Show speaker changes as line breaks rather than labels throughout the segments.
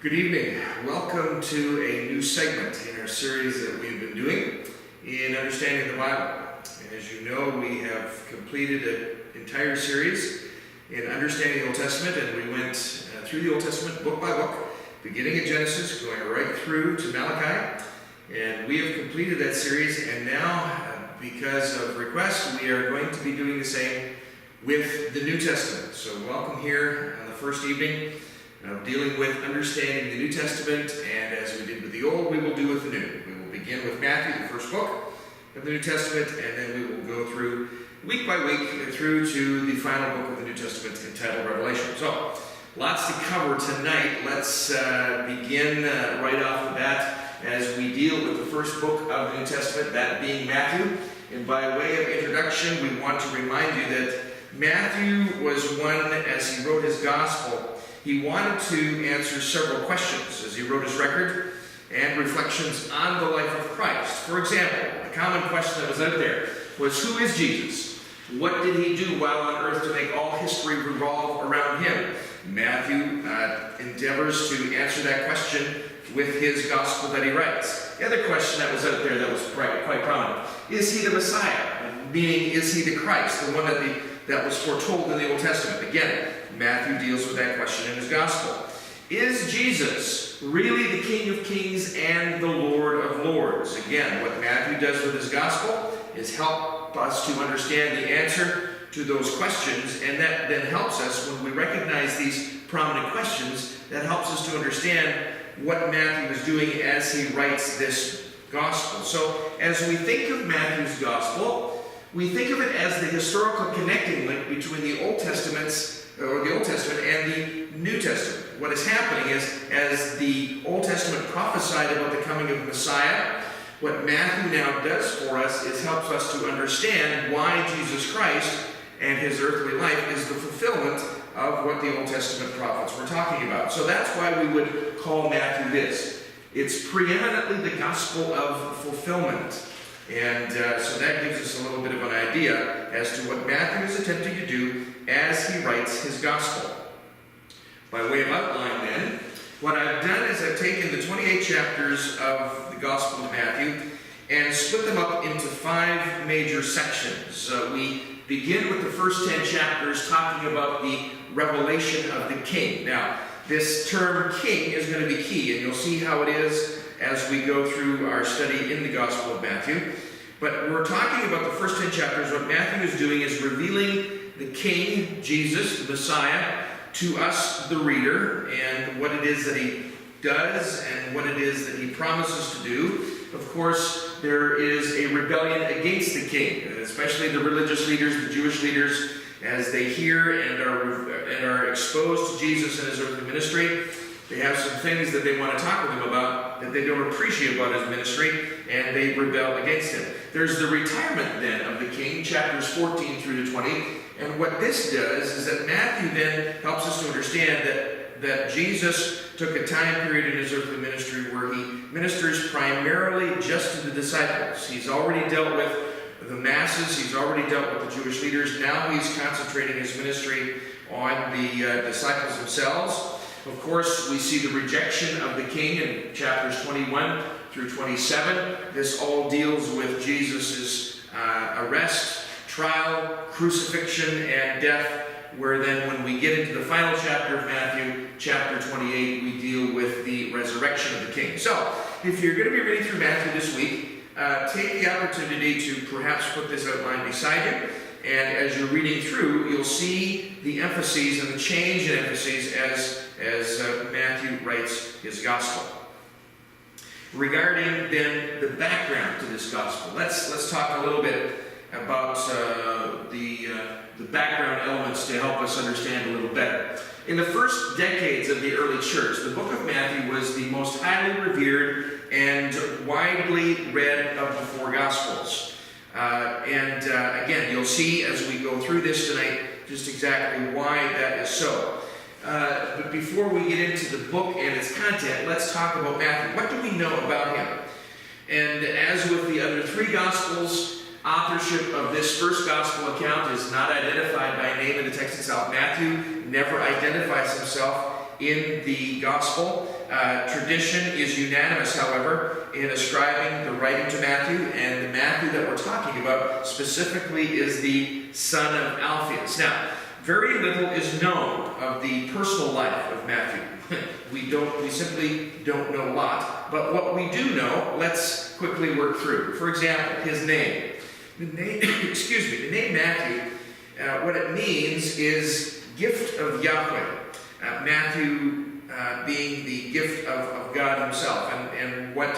Good evening. Welcome to a new segment in our series that we've been doing in Understanding the Bible. As you know, we have completed an entire series in Understanding the Old Testament, and we went through the Old Testament book by book, beginning at Genesis, going right through to Malachi. And we have completed that series, and now, because of request, we are going to be doing the same with the New Testament. So welcome here on the first evening of dealing with understanding the New Testament, and as we did with the Old, we will do with the New. We will begin with Matthew, the first book of the New Testament, and then we will go through week by week through to the final book of the New Testament entitled Revelation. So, lots to cover tonight. Let's begin right off the bat as we deal with the first book of the New Testament, that being Matthew. And by way of introduction, we want to remind you that Matthew was one, as he wrote his gospel, he wanted to answer several questions as he wrote his record and reflections on the life of Christ. For example, a common question that was out there was, who is Jesus? What did he do while on earth to make all history revolve around him? Matthew endeavors to answer that question with his gospel that he writes. The other question that was out there that was quite prominent, is he the Messiah? Meaning, is he the Christ, the one that was foretold in the Old Testament? Again, Matthew deals with that question in his gospel. Is Jesus really the King of Kings and the Lord of Lords? Again, what Matthew does with his gospel is help us to understand the answer to those questions, and that then helps us when we recognize these prominent questions, that helps us to understand what Matthew is doing as he writes this gospel. So, as we think of Matthew's gospel, we think of it as the historical connecting link between the Old Testament and the New Testament. What is happening is, as the Old Testament prophesied about the coming of the Messiah, what Matthew now does for us is helps us to understand why Jesus Christ and his earthly life is the fulfillment of what the Old Testament prophets were talking about. So that's why we would call Matthew this. It's preeminently the gospel of fulfillment. And so that gives us a little bit of an idea as to what Matthew is attempting to do as he writes his gospel. By way of outline then, what I've done is I've taken the 28 chapters of the Gospel of Matthew and split them up into 5 major sections. We begin with the first 10 chapters talking about the revelation of the King. Now, this term king is going to be key, and you'll see how it is as we go through our study in the Gospel of Matthew. But we're talking about the first 10 chapters. What Matthew is doing is revealing the King, Jesus, the Messiah, to us, the reader, and what it is that he does and what it is that he promises to do. Of course, there is a rebellion against the King, especially the religious leaders, the Jewish leaders, as they hear and are exposed to Jesus and his earthly ministry. They have some things that they want to talk with him about that they don't appreciate about his ministry, and they rebel against him. There's the retirement then of the King, chapters 14 through to 20. And what this does is that Matthew then helps us to understand that Jesus took a time period in his earthly ministry where he ministers primarily just to the disciples. He's already dealt with the masses. He's already dealt with the Jewish leaders. Now he's concentrating his ministry on the disciples themselves. Of course, we see the rejection of the King in chapters 21 through 27. This all deals with Jesus' arrest, trial, crucifixion, and death, where then when we get into the final chapter of Matthew, chapter 28, we deal with the resurrection of the King. So, if you're going to be reading through Matthew this week, take the opportunity to perhaps put this outline beside you, and as you're reading through, you'll see the emphases and the change in emphases as Matthew writes his gospel. Regarding then the background to this gospel, let's talk a little bit about the background elements to help us understand a little better. In the first decades of the early church, the book of Matthew was the most highly revered and widely read of the 4 Gospels. Again, you'll see as we go through this tonight just exactly why that is so. But before we get into the book and its content, let's talk about Matthew. What do we know about him? And as with the other 3 Gospels, authorship of this first Gospel account is not identified by name in the text itself. Matthew never identifies himself in the gospel. Tradition is unanimous, however, in ascribing the writing to Matthew, and the Matthew that we're talking about specifically is the son of Alphaeus. Now, very little is known of the personal life of Matthew. We simply don't know a lot, but what we do know, let's quickly work through. For example, his name. The name Matthew, what it means is gift of Yahweh. Matthew being the gift of God himself. And what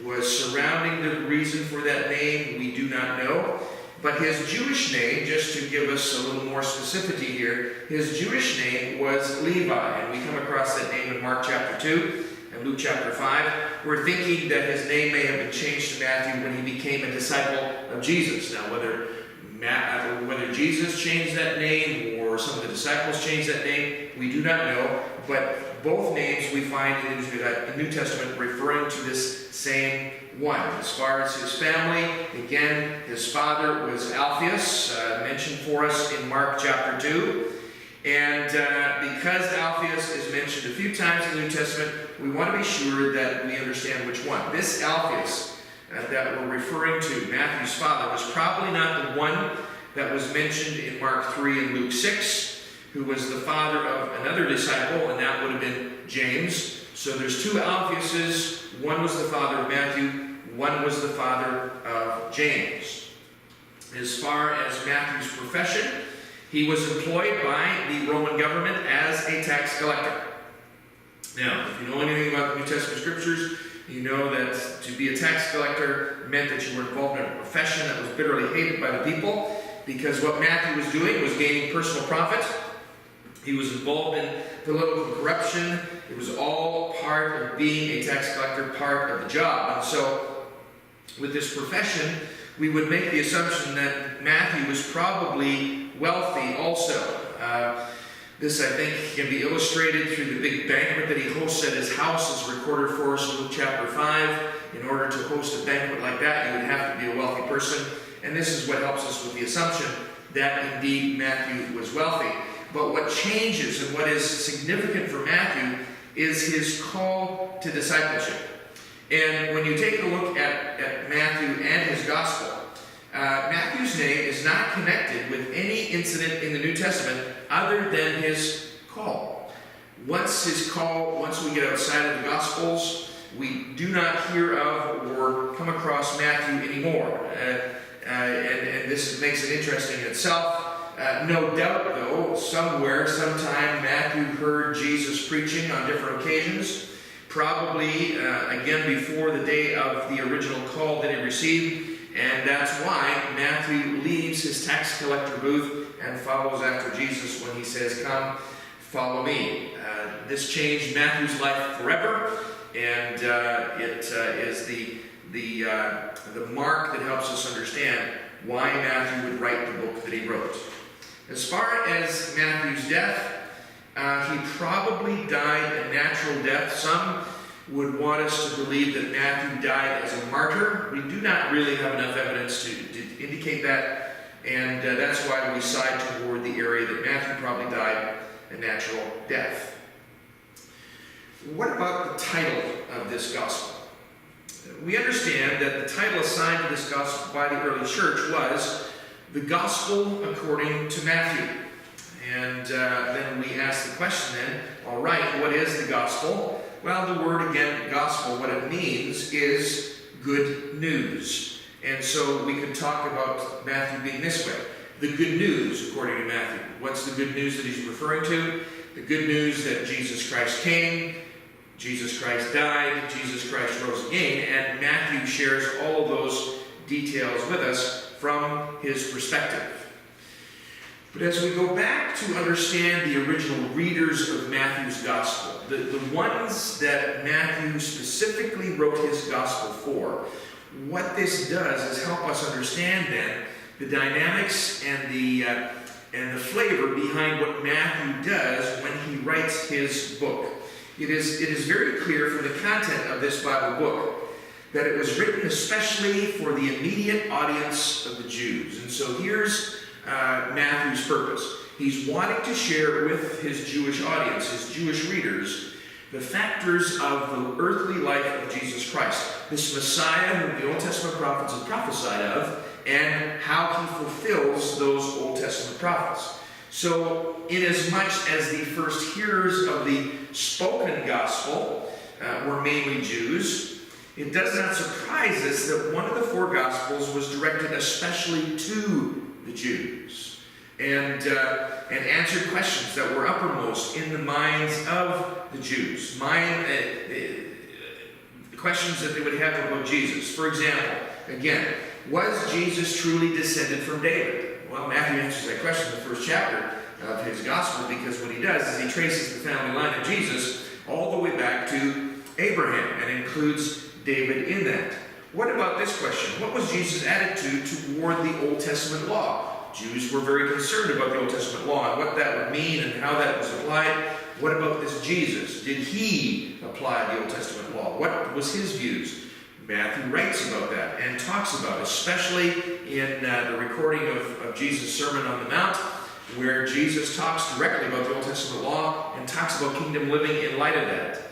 was surrounding the reason for that name, we do not know. But his Jewish name, just to give us a little more specificity here, his Jewish name was Levi. And we come across that name in Mark chapter 2 and Luke chapter 5. We're thinking that his name may have been changed to Matthew when he became a disciple of Jesus. Now, whether Jesus changed that name or some of the disciples changed that name, we do not know. But both names we find in the New Testament referring to this same one. As far as his family, again, his father was Alphaeus, mentioned for us in Mark chapter 2. And because Alphaeus is mentioned a few times in the New Testament, we want to be sure that we understand which one. This Alphaeus that we're referring to, Matthew's father, was probably not the one that was mentioned in Mark 3 and Luke 6, who was the father of another disciple, and that would have been James. So there's two Alphaeuses. One was the father of Matthew, one was the father of James. As far as Matthew's profession, he was employed by the Roman government as a tax collector. Now, if you know anything about the New Testament scriptures, you know that to be a tax collector meant that you were involved in a profession that was bitterly hated by the people, because what Matthew was doing was gaining personal profit. He was involved in political corruption. It was all part of being a tax collector, part of the job. And so, with this profession, we would make the assumption that Matthew was probably wealthy also. This, I think, can be illustrated through the big banquet that he hosts at his house, as recorded for us in Luke chapter 5. In order to host a banquet like that, you would have to be a wealthy person. And this is what helps us with the assumption that indeed Matthew was wealthy. But what changes and what is significant for Matthew is his call to discipleship. And when you take a look at Matthew and his gospel, Matthew's name is not connected with any incident in the New Testament other than his call. Once we get outside of the Gospels, we do not hear of or come across Matthew anymore. And this makes it interesting in itself. No doubt, though, somewhere, sometime, Matthew heard Jesus preaching on different occasions, probably, again, before the day of the original call that he received, and that's why Matthew leaves his tax collector booth and follows after Jesus when he says, "Come, follow me." This changed Matthew's life forever, and it is the mark that helps us understand why Matthew would write the book that he wrote. As far as Matthew's death, he probably died a natural death. Some would want us to believe that Matthew died as a martyr. We do not really have enough evidence to indicate that, and that's why we side toward the area that Matthew probably died a natural death. What about the title of this gospel? We understand that the title assigned to this gospel by the early church was the Gospel according to Matthew. And then we ask the question then, all right, what is the gospel? Well, the word, again, gospel, what it means is good news. And so we could talk about Matthew being this way. The good news according to Matthew. What's the good news that he's referring to? The good news that Jesus Christ came, Jesus Christ died, Jesus Christ rose again, and Matthew shares all of those details with us from his perspective. But as we go back to understand the original readers of Matthew's gospel, the ones that Matthew specifically wrote his gospel for, what this does is help us understand then the dynamics and the flavor behind what Matthew does when he writes his book. It is very clear from the content of this Bible book that it was written especially for the immediate audience of the Jews. And so here's Matthew's purpose. he's wanting to share with his Jewish audience, his Jewish readers, the factors of the earthly life of Jesus Christ, this Messiah whom the Old Testament prophets have prophesied of, and how he fulfills those Old Testament prophets. So, inasmuch as the first hearers of the spoken gospel were mainly Jews, it does not surprise us that one of the four Gospels was directed especially to the Jews and answered questions that were uppermost in the minds of the Jews, questions that they would have about Jesus. For example, again, was Jesus truly descended from David? Well, Matthew answers that question in the first chapter of his Gospel, because what he does is he traces the family line of Jesus all the way back to Abraham and includes David in that. What about this question? What was Jesus' attitude toward the Old Testament law? Jews were very concerned about the Old Testament law and what that would mean and how that was applied. What about this Jesus? Did he apply the Old Testament law? What was his views? Matthew writes about that and talks about it, especially in the recording of Jesus' Sermon on the Mount, where Jesus talks directly about the Old Testament law and talks about kingdom living in light of that.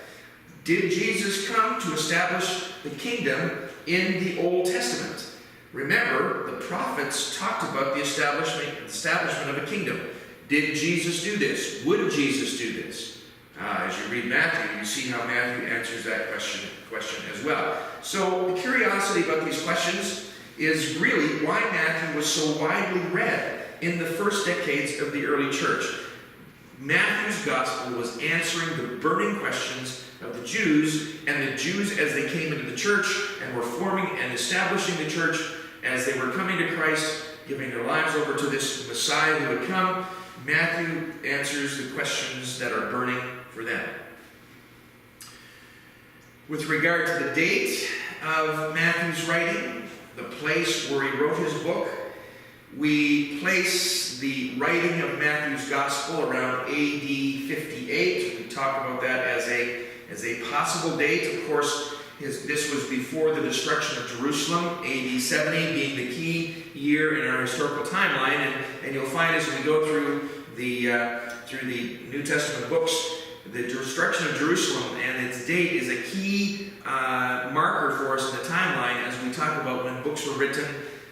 Did Jesus come to establish the kingdom in the Old Testament? Remember, the prophets talked about the establishment of a kingdom. Did Jesus do this? Would Jesus do this? As you read Matthew, you see how Matthew answers that question as well. So the curiosity about these questions is really why Matthew was so widely read in the first decades of the early church. Matthew's gospel was answering the burning questions of the Jews, and the Jews as they came into the church and were forming and establishing the church, as they were coming to Christ, giving their lives over to this Messiah who would come. Matthew answers the questions that are burning for them. With regard to the date of Matthew's writing, the place where he wrote his book, we place the writing of Matthew's Gospel around AD 58. We talk about that as a possible date. Of course, this was before the destruction of Jerusalem, AD 70 being the key year in our historical timeline. And you'll find as we go through the New Testament books, the destruction of Jerusalem and its date is a key marker for us in the timeline as we talk about when books were written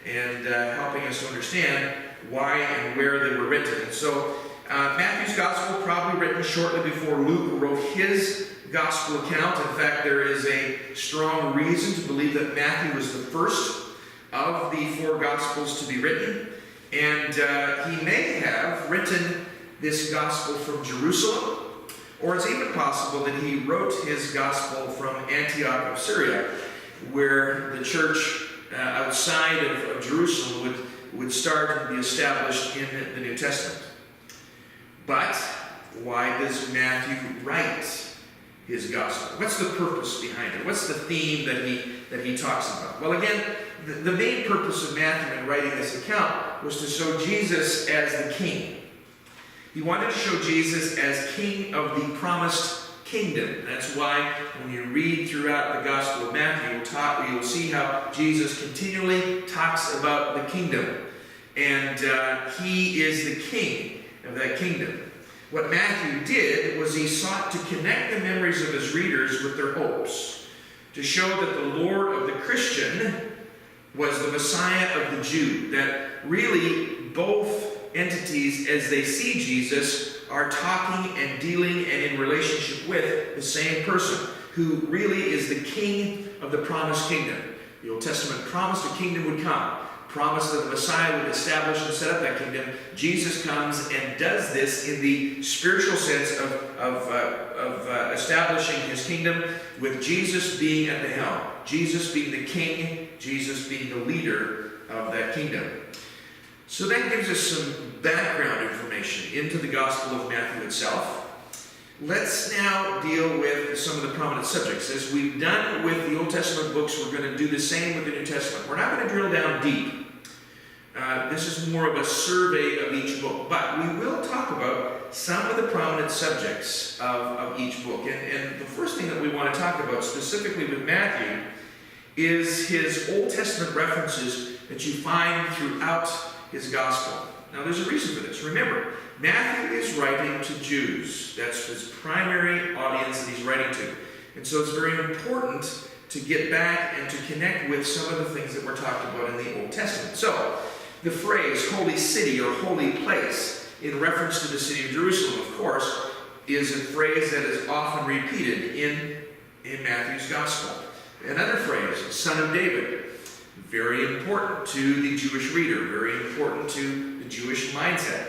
and helping us to understand why and where they were written. And so Matthew's Gospel probably written shortly before Luke wrote his Gospel account. In fact, there is a strong reason to believe that Matthew was the first of the four Gospels to be written. And he may have written this Gospel from Jerusalem, or it's even possible that he wrote his Gospel from Antioch of Syria, where the church outside of Jerusalem would start and be established in the New Testament. But why does Matthew write his Gospel? What's the purpose behind it? What's the theme that he talks about? Well, again, the main purpose of Matthew in writing this account was to show Jesus as the king. He wanted to show Jesus as king of the promised kingdom. That's why when you read throughout the Gospel of Matthew, you'll see how Jesus continually talks about the kingdom. And he is the king of that kingdom. What Matthew did was he sought to connect the memories of his readers with their hopes, to show that the Lord of the Christian was the Messiah of the Jew, that really both entities, as they see Jesus, are talking and dealing and in relationship with the same person, who really is the king of the promised kingdom. The Old Testament promised a kingdom would come, promised that the Messiah would establish and set up that kingdom. Jesus comes and does this in the spiritual sense of establishing his kingdom, with Jesus being at the helm, Jesus being the king, Jesus being the leader of that kingdom. So that gives us some background information into the Gospel of Matthew itself. Let's now deal with some of the prominent subjects. As we've done with the Old Testament books, we're going to do the same with the New Testament. We're not going to drill down deep. This is more of a survey of each book, but we will talk about some of the prominent subjects of each book. And the first thing that we want to talk about specifically with Matthew is his Old Testament references that you find throughout his Gospel. Now there's a reason for this. Remember, Matthew is writing to Jews. That's his primary audience that he's writing to. And so it's very important to get back and to connect with some of the things that were talked about in the Old Testament. So, the phrase holy city or holy place, in reference to the city of Jerusalem, of course, is a phrase that is often repeated in Matthew's Gospel. Another phrase, son of David, very important to the Jewish reader, very important to the Jewish mindset.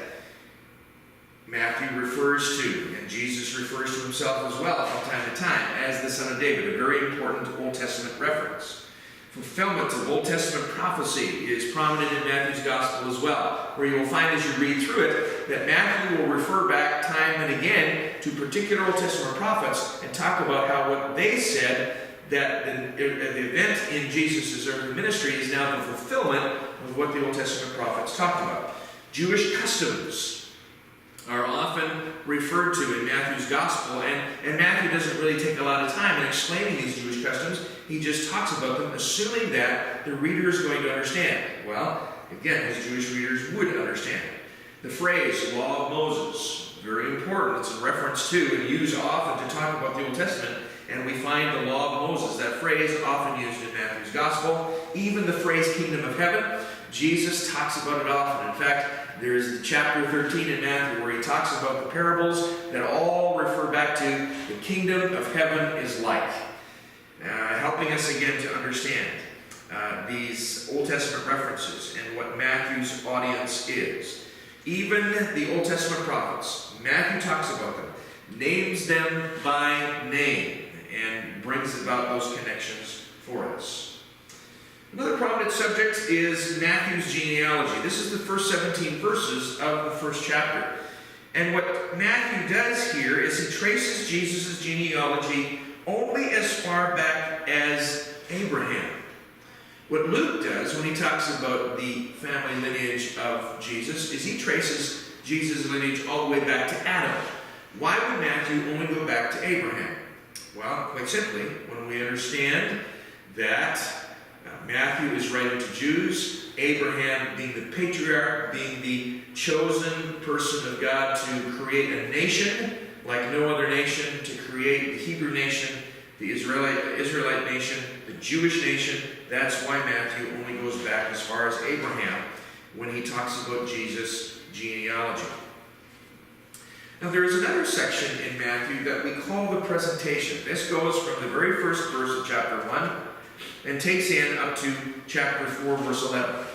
Matthew refers to, and Jesus refers to himself as well from time to time, as the son of David, a very important Old Testament reference. Fulfillment of Old Testament prophecy is prominent in Matthew's Gospel as well, where you will find as you read through it that Matthew will refer back time and again to particular Old Testament prophets and talk about how what they said, that the event in Jesus' earthly ministry is now the fulfillment of what the Old Testament prophets talked about. Jewish customs are often referred to in Matthew's Gospel, and Matthew doesn't really take a lot of time in explaining these Jewish customs. He just talks about them, assuming that the reader is going to understand. Well, again, his Jewish readers would understand. The phrase, law of Moses, very important. It's a reference to and used often to talk about the Old Testament, and we find the law of Moses, that phrase often used in Matthew's Gospel. Even the phrase kingdom of heaven, Jesus talks about it often. In fact, there's chapter 13 in Matthew where he talks about the parables that all refer back to the kingdom of heaven is like. Helping us again to understand these Old Testament references and what Matthew's audience is. Even the Old Testament prophets, Matthew talks about them, names them by name, and brings about those connections for us. Another prominent subject is Matthew's genealogy. This is the first 17 verses of the first chapter. And what Matthew does here is he traces Jesus' genealogy only as far back as Abraham. What Luke does when he talks about the family lineage of Jesus is he traces Jesus' lineage all the way back to Adam. Why would Matthew only go back to Abraham? Well, quite simply, when we understand that Matthew is writing to Jews, Abraham being the patriarch, being the chosen person of God to create a nation like no other nation, to create the Hebrew nation, the Israelite nation, the Jewish nation. That's why Matthew only goes back as far as Abraham when he talks about Jesus' genealogy. Now there is another section in Matthew that we call the presentation. This goes from the very first verse of chapter 1 and takes in up to chapter 4, verse 11.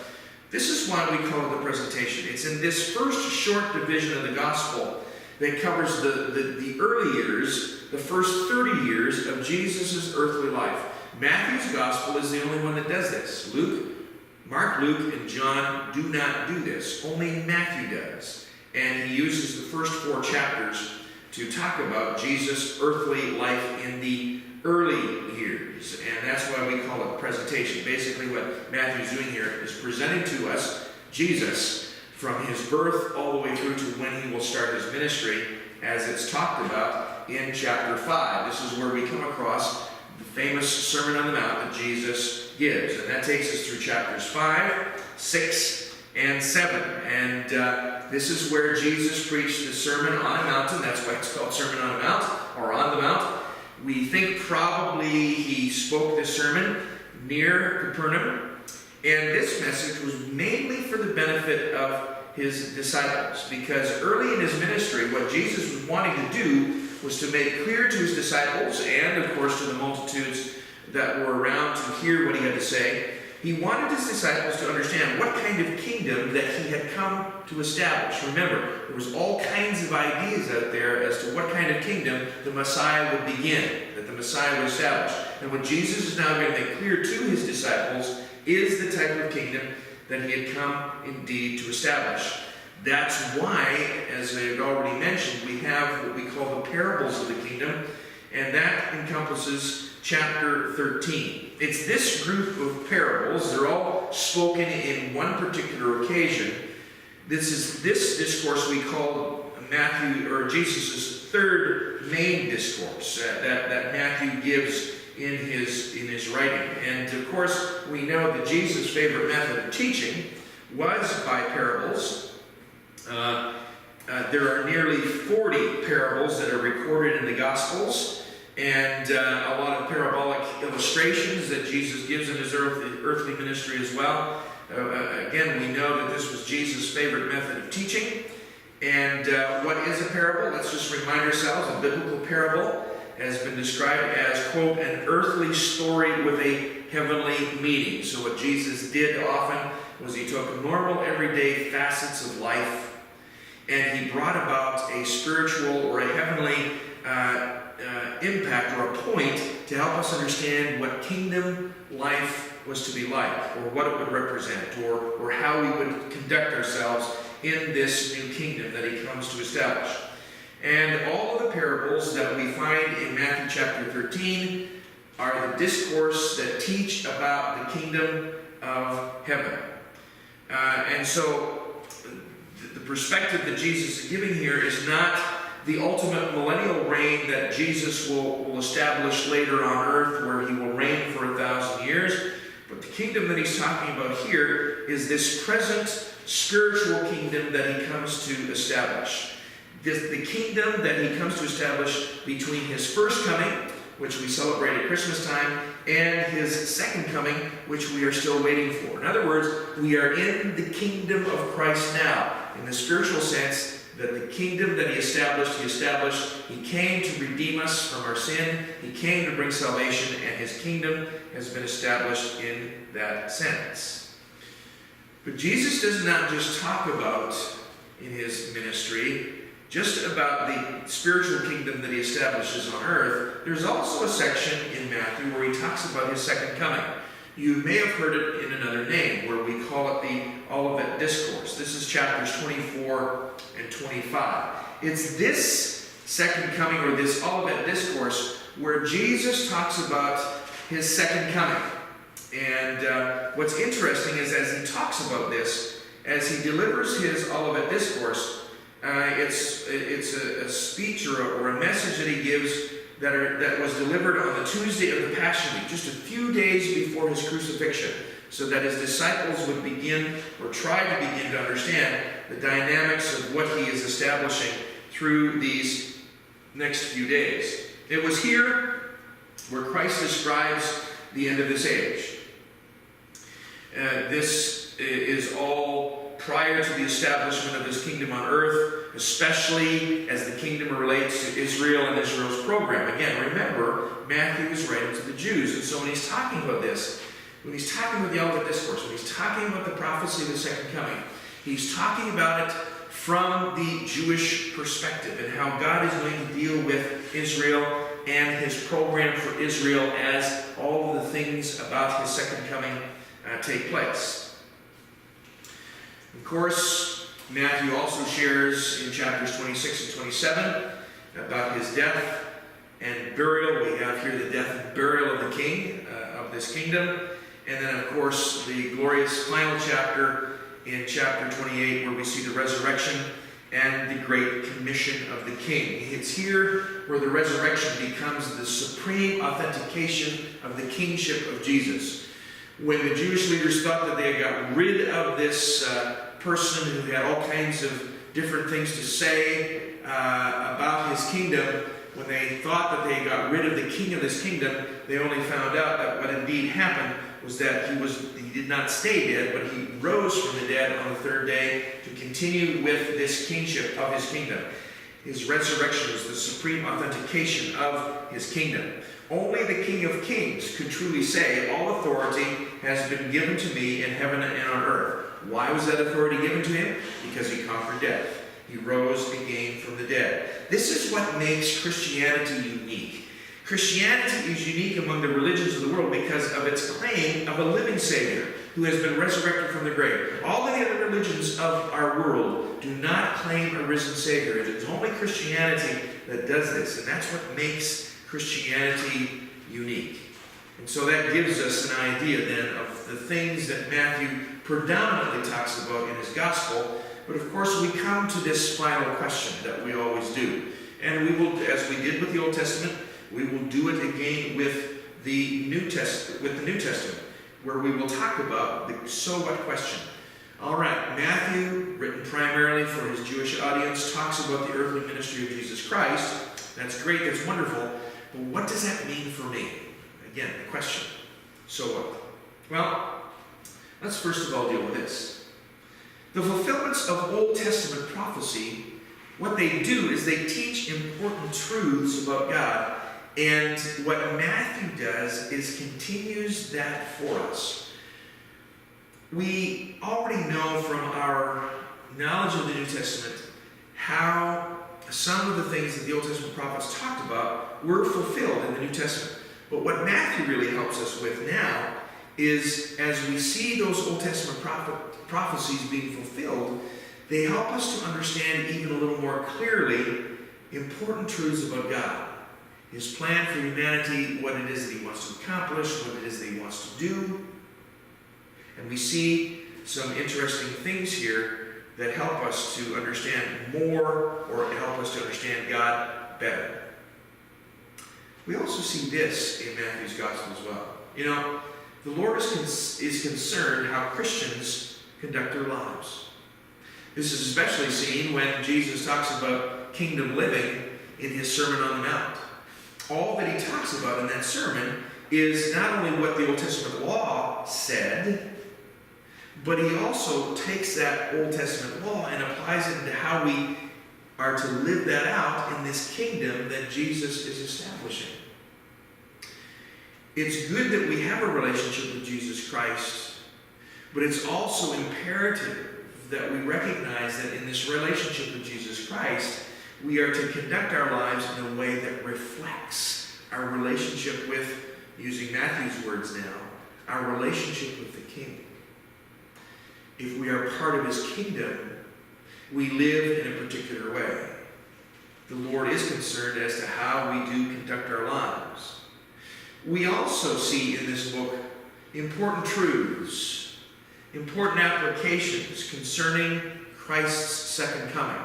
This is why we call it the presentation. It's in this first short division of the gospel that covers the early years, the first 30 years of Jesus' earthly life. Matthew's gospel is the only one that does this. Mark, Luke, and John do not do this. Only Matthew does. And he uses the first 4 chapters to talk about Jesus' earthly life in the early years. And that's why we call it presentation. Basically what Matthew's doing here is presenting to us Jesus from his birth all the way through to when he will start his ministry, as it's talked about in chapter 5. This is where we come across the famous Sermon on the Mount that Jesus gives. And that takes us through chapters 5, 6, and 7. And this is where Jesus preached the Sermon on a Mountain. That's why it's called Sermon on a Mount, or on the Mount. We think probably he spoke this sermon near Capernaum. And this message was mainly for the benefit of his disciples. Because early in his ministry, what Jesus was wanting to do was to make clear to his disciples, and of course to the multitudes that were around to hear what he had to say, he wanted his disciples to understand what kind of kingdom that he had come to establish. Remember, there was all kinds of ideas out there as to what kind of kingdom the Messiah would begin, that the Messiah would establish. And what Jesus is now going to make clear to his disciples is the type of kingdom that he had come indeed to establish. That's why, as I had already mentioned, we have what we call the parables of the kingdom, and that encompasses chapter 13. It's this group of parables. They're all spoken in one particular occasion. This discourse we call Matthew, or Jesus' third main discourse that Matthew gives in his writing. And of course, we know that Jesus' favorite method of teaching was by parables. There are nearly 40 parables that are recorded in the Gospels, and a lot of parabolic illustrations that Jesus gives in his earthly ministry as well. Again, we know that this was Jesus' favorite method of teaching. And what is a parable? Let's just remind ourselves, a biblical parable has been described as, quote, an earthly story with a heavenly meaning. So what Jesus did often was he took normal, everyday facets of life and he brought about a spiritual or a heavenly impact or a point to help us understand what kingdom life was to be like, or what it would represent, or how we would conduct ourselves in this new kingdom that he comes to establish. And all of the parables that we find in Matthew chapter 13 are the discourse that teach about the kingdom of heaven. And so the perspective that Jesus is giving here is not the ultimate millennial reign that Jesus will establish later on earth, where he will reign for 1,000 years. But the kingdom that he's talking about here is this present spiritual kingdom that he comes to establish. The kingdom that he comes to establish between his first coming, which we celebrate at Christmas time, and his second coming, which we are still waiting for. In other words, we are in the kingdom of Christ now, in the spiritual sense that the kingdom that he established, he came to redeem us from our sin, he came to bring salvation, and his kingdom has been established in that sense. But Jesus does not just talk about, in his ministry, just about the spiritual kingdom that he establishes on earth. There's also a section in Matthew where he talks about his second coming. You may have heard it in another name, where we call it the Olivet Discourse. This is chapters 24 and 25. It's this second coming, or this Olivet Discourse, where Jesus talks about his second coming. And what's interesting is, as he talks about this, as he delivers his Olivet Discourse, it's a speech or a message that he gives that was delivered on the Tuesday of the Passion Week, just a few days before his crucifixion, so that his disciples would begin, or try to begin, to understand the dynamics of what he is establishing through these next few days. It was here where Christ describes the end of this age. This is all prior to the establishment of his kingdom on earth, especially as the kingdom relates to Israel and Israel's program. Again, remember, Matthew is writing to the Jews, and so when he's talking about this, when he's talking about the Olivet Discourse, when he's talking about the prophecy of the second coming, he's talking about it from the Jewish perspective and how God is going to deal with Israel and his program for Israel as all of the things about his second coming take place. Of course, Matthew also shares in chapters 26 and 27 about his death and burial. We have here the death and burial of the king of this kingdom. And then, of course, the glorious final chapter in chapter 28, where we see the resurrection and the great commission of the king. It's here where the resurrection becomes the supreme authentication of the kingship of Jesus. When the Jewish leaders thought that they had got rid of this person who had all kinds of different things to say about his kingdom, when they thought that they got rid of the king of this kingdom, they only found out that what indeed happened was that he did not stay dead, but he rose from the dead on the third day to continue with this kingship of his kingdom. His resurrection was the supreme authentication of his kingdom. Only the King of Kings could truly say, all authority has been given to me in heaven and on earth. Why was that authority given to him? Because he conquered death. He rose again from the dead. This is what makes Christianity unique. Christianity is unique among the religions of the world because of its claim of a living Savior who has been resurrected from the grave. All of the other religions of our world do not claim a risen Savior. It is only Christianity that does this, and that's what makes Christianity unique. And so that gives us an idea then of the things that Matthew predominantly talks about in his gospel. But of course we come to this final question that we always do. And we will, as we did with the Old Testament, we will do it again with the New Testament, where we will talk about the so what question. All right, Matthew, written primarily for his Jewish audience, talks about the earthly ministry of Jesus Christ. That's great, that's wonderful. But what does that mean for me? Again, the question. So what? Well, let's first of all deal with this. The fulfillments of Old Testament prophecy, what they do is they teach important truths about God. And what Matthew does is continues that for us. We already know from our knowledge of the New Testament how some of the things that the Old Testament prophets talked about were fulfilled in the New Testament. But what Matthew really helps us with now is, as we see those Old Testament prophecies being fulfilled, they help us to understand even a little more clearly important truths about God. His plan for humanity, what it is that he wants to accomplish, what it is that he wants to do. And we see some interesting things here that help us to understand more, or help us to understand God better. We also see this in Matthew's Gospel as well. You know, the Lord is concerned how Christians conduct their lives. This is especially seen when Jesus talks about kingdom living in his Sermon on the Mount. All that he talks about in that sermon is not only what the Old Testament law said, but he also takes that Old Testament law and applies it into how we are to live that out in this kingdom that Jesus is establishing. It's good that we have a relationship with Jesus Christ, but it's also imperative that we recognize that in this relationship with Jesus Christ, we are to conduct our lives in a way that reflects our relationship with, using Matthew's words now, our relationship with the King. If we are part of his kingdom, we live in a particular way. The Lord is concerned as to how we do conduct our lives. We also see in this book important truths, important applications concerning Christ's second coming.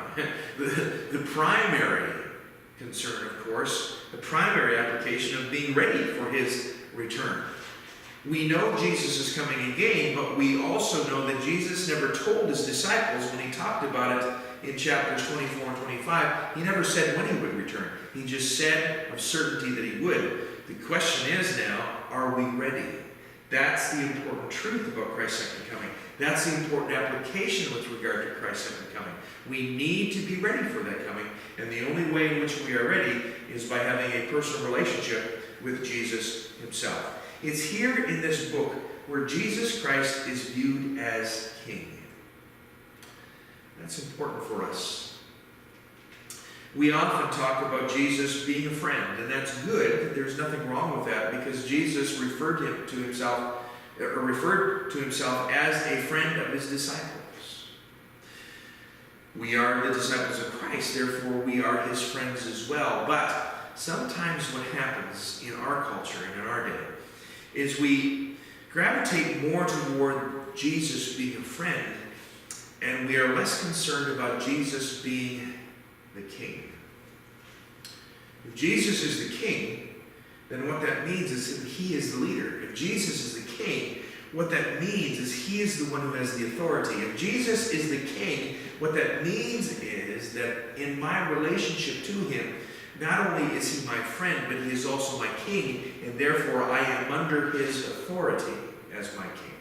The primary concern, of course, the primary application of being ready for his return. We know Jesus is coming again, but we also know that Jesus never told his disciples when he talked about it in chapters 24 and 25. He never said when he would return. He just said of certainty that he would. The question is now, are we ready? That's the important truth about Christ's second coming. That's the important application with regard to Christ's second coming. We need to be ready for that coming, and the only way in which we are ready is by having a personal relationship with Jesus himself. It's here in this book where Jesus Christ is viewed as King. That's important for us. We often talk about Jesus being a friend, and that's good. There's nothing wrong with that, because Jesus referred to himself as a friend of his disciples. We are the disciples of Christ, therefore we are his friends as well. But sometimes what happens in our culture and in our day is we gravitate more toward Jesus being a friend, and we are less concerned about Jesus being the King. If Jesus is the King, then what that means is that he is the leader. If Jesus is the King, what that means is he is the one who has the authority. If Jesus is the King, what that means is that in my relationship to him, not only is he my friend, but he is also my King, and therefore I am under his authority as my King.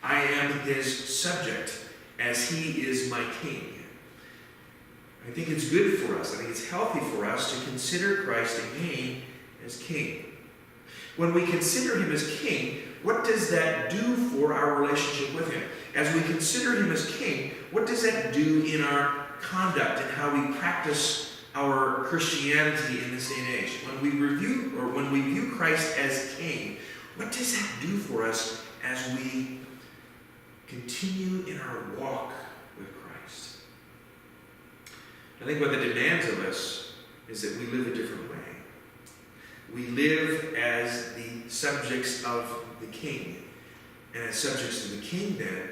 I am his subject as he is my King. I think it's good for us, I think it's healthy for us to consider Christ again as King. When we consider him as King, what does that do for our relationship with him? As we consider him as King, what does that do in our conduct and how we practice our Christianity in this day and age? When we view Christ as King, what does that do for us as we continue in our walk with Christ? I think what that demands of us is that we live a different way. We live as the subjects of the King. And as subjects of the King, then,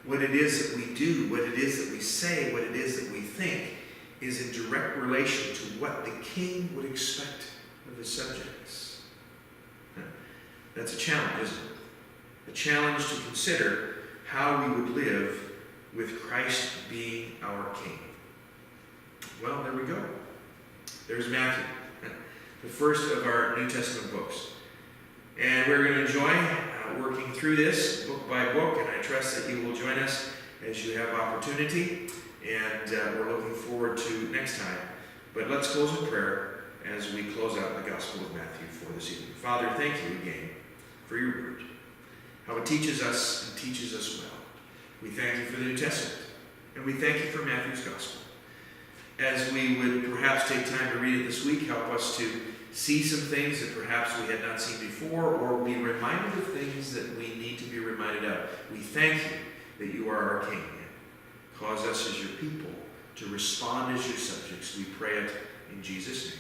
what it is that we do, what it is that we say, what it is that we think, is in direct relation to what the King would expect of his subjects. That's a challenge, isn't it? A challenge to consider how we would live with Christ being our King. Well, there we go. There's Matthew, the first of our New Testament books. And we're going to enjoy working through this book by book, and I trust that you will join us as you have opportunity, and we're looking forward to next time. But let's close with prayer as we close out the Gospel of Matthew for this evening. Father, thank you again for your word, how it teaches us and teaches us well. We thank you for the New Testament, and we thank you for Matthew's Gospel. As we would perhaps take time to read it this week, help us to see some things that perhaps we had not seen before, or be reminded of things that we need to be reminded of. We thank you that you are our King. Cause us as your people to respond as your subjects. We pray it in Jesus' name.